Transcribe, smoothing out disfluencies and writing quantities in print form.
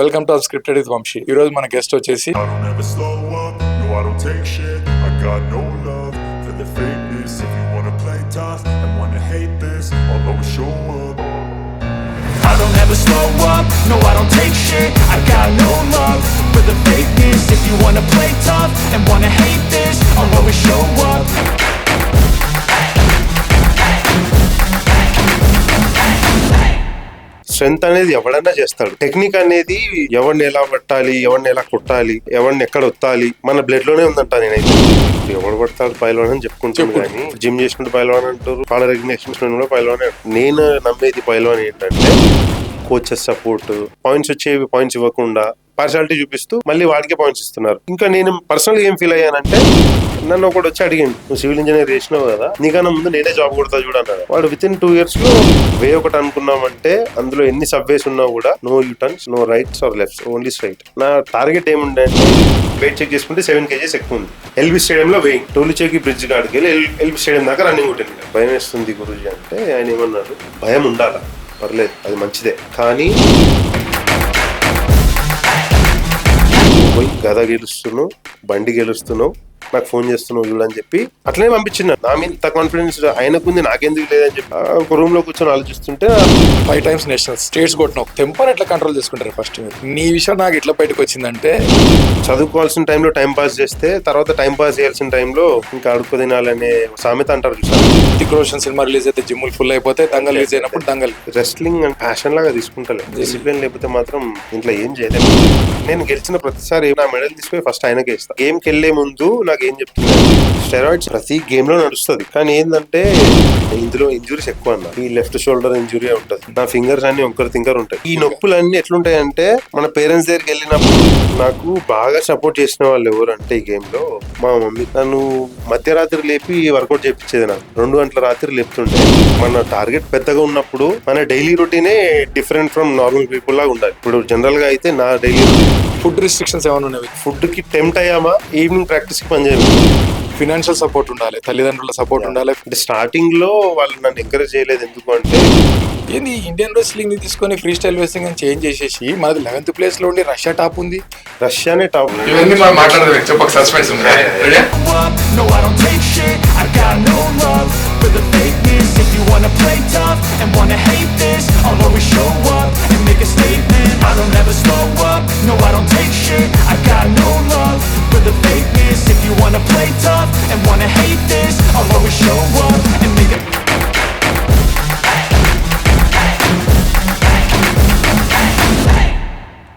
Welcome to unscripted with Vamsi. ఈ రోజు మన గెస్ట్ వచ్చేసి I don't ever slow up, no I don't take shit. I got no love for the fakeness. If you wanna play tough and wanna hate this, I'll always show up. Strength అనేది ఎవడన్నా చేస్తాడు. Technique అనేది ఎవరిని ఎలా పట్టాలి, ఎవరిని ఎలా కొట్టాలి, ఎవరిని ఎక్కడ ఒత్తాలి మన బ్లడ్ లోనే ఉందంట. నేనైతే ఎవడు పడతాడు పైల్వాన్ అని చెప్పుకుంటాను, కానీ జిమ్ చేసినట్టు పైల్వాన్ అంటారు, కాలర్ ఎగ్జిబిషన్ కూడా పైల్వాన్. నేను నమ్మేది పైల్వాన్ ఏంటంటే కోచెస్ సపోర్ట్, పాయింట్స్ వచ్చేవి పాయింట్స్ ఇవ్వకుండా పార్షాలిటీ చూపిస్తూ మళ్ళీ వాడికే పాయింట్స్ ఇస్తున్నారు. ఇంకా నేను పర్సనల్ ఏం ఫీల్ అయ్యానంటే, నన్ను ఒకటి వచ్చి అడిగాను, నువ్వు సివిల్ ఇంజనీర్ చేసినావు కదా, నీకన్నా ముందు నేనే జాబ్ కొడతా చూడన్నాడు. వాడు విత్ ఇన్ 2 years లో వే ఒకటి అనుకున్నామంటే అందులో ఎన్ని సబ్వేస్ ఉన్నా కూడా no U turns, no rights or lefts, only straight. నా టార్గెట్ ఏముండే అంటే వెయిట్ చెక్ చేసుకుంటే 7 kgs ఎక్కువ ఉంది. ఎల్బీ స్టేడియంలో వెయింగ్ టోలిచేకి బ్రిడ్జ్ కాడికి వెళ్ళి ఎల్బీ స్టేడియం దాకా రన్నింగ్ ఉంటుంది. భయం వేస్తుంది గురూజీ అంటే ఆయన ఏమన్నాడు, భయం ఉండాలా, పర్లేదు అది మంచిదే, కానీ పోయి గద గెలుస్తున్నావు, బండి గెలుస్తున్నావు, నాకు ఫోన్ చేస్తున్నావు చూడని చెప్పి అట్లనే పంపించిన. నా మీద ఇంత కాన్ఫిడెన్స్ ఆయనకుంది, నాకెందుకు లేదని చెప్పి ఒక రూమ్ లో కూర్చొని ఆలోచిస్తుంటే 5 times నేషనల్ స్టేట్స్ కొట్టినావు. టెంపర్ ఎట్లా కంట్రోల్ చేసుకుంటారు ఫస్ట్? నీ విషయం నాకు ఎట్లా బయటకు వచ్చిందంటే, చదువుకోవాల్సిన టైంలో టైం పాస్ చేస్తే తర్వాత టైం పాస్ చేయాల్సిన టైంలో ఇంకా అడుక్కు తినాలనే సామెత అంటారు చూసారు. టిక్ రోషన్ సినిమా రిలీజ్ అయితే జిమ్ములు ఫుల్ అయిపోతే, దంగల్ రిలీజ్ అయినప్పుడు దంగల్. రెస్లింగ్ అండ్ ప్యాషన్ లాగా తీసుకుంటలే, డిసిప్లిన్ లేకపోతే మాత్రం ఇంట్లో ఏం చేయలేదు. నేను గెలిచిన ప్రతిసారి నా మెడల్ తీసుకుని ఫస్ట్ ఆయనకే ఇస్తా. గేమ్కి వెళ్లే ముందు నాకు ఏం చెప్తున్నారు, స్టెరాయిడ్స్ ప్రతి గేమ్ లో నడుస్తుంది, కానీ ఏంటంటే ఇందులో ఇంజురీస్ ఎక్కువ అన్న. ఈ లెఫ్ట్ షోల్డర్ ఇంజురీ ఉంటుంది, నా ఫింగర్స్ అన్ని ఒక్కరి తింగర్ ఉంటాయి. ఈ నొప్పులు అన్ని ఎట్లుంటాయంటే, మన పేరెంట్స్ దగ్గరికి వెళ్ళినప్పుడు నాకు బాగా సపోర్ట్ చేసిన వాళ్ళు ఎవరంటే ఈ గేమ్ లో మా మమ్మీ. నన్ను మధ్యరాత్రి లేపి వర్కౌట్ చేయించేది, నాకు 2 గంటల రాత్రి లేపుతుండే. మన టార్గెట్ పెద్దగా ఉన్నప్పుడు మన డైలీ రొటీనే డిఫరెంట్ ఫ్రమ్ నార్మల్ పీపుల్ లాగా ఉండాలి. ఇప్పుడు జనరల్ గా అయితే నా డైలీ ఫుడ్ రిస్ట్రిక్షన్స్ ఏమైనా ఉన్నాయి? ఫుడ్ కి టెంప్ట్ అయ్యామా, ఈవినింగ్ ప్రాక్టీస్ కి పని చేయాలి. ఫినాన్షియల్ సపోర్ట్ ఉండాలి, తల్లిదండ్రుల సపోర్ట్ ఉండాలి. అంటే స్టార్టింగ్ లో వాళ్ళు నన్ను ఎంకరేజ్ చేయలేదు. ఎందుకు అంటే, ఏంది ఇండియన్ రెస్లింగ్ ని తీసుకొని ఫ్రీ స్టైల్ రెస్లింగ్ అని చేంజ్ చేసేసి మనది 11th place లో ఉండి రష్యా టాప్ ఉంది. రష్యానే టాప్. ఇవన్నీ మనం మాట్లాడదు, చెప్పక సస్పెన్స్ ఉంది. No, I don't take shit. I got no love for the fakeness. If you wanna play tough and wanna hate this, I'll always show up and make a statement. I don't ever slow up. No, I don't take shit. I got no love for the fakeness. If you wanna play tough and wanna hate this, I'll always show up.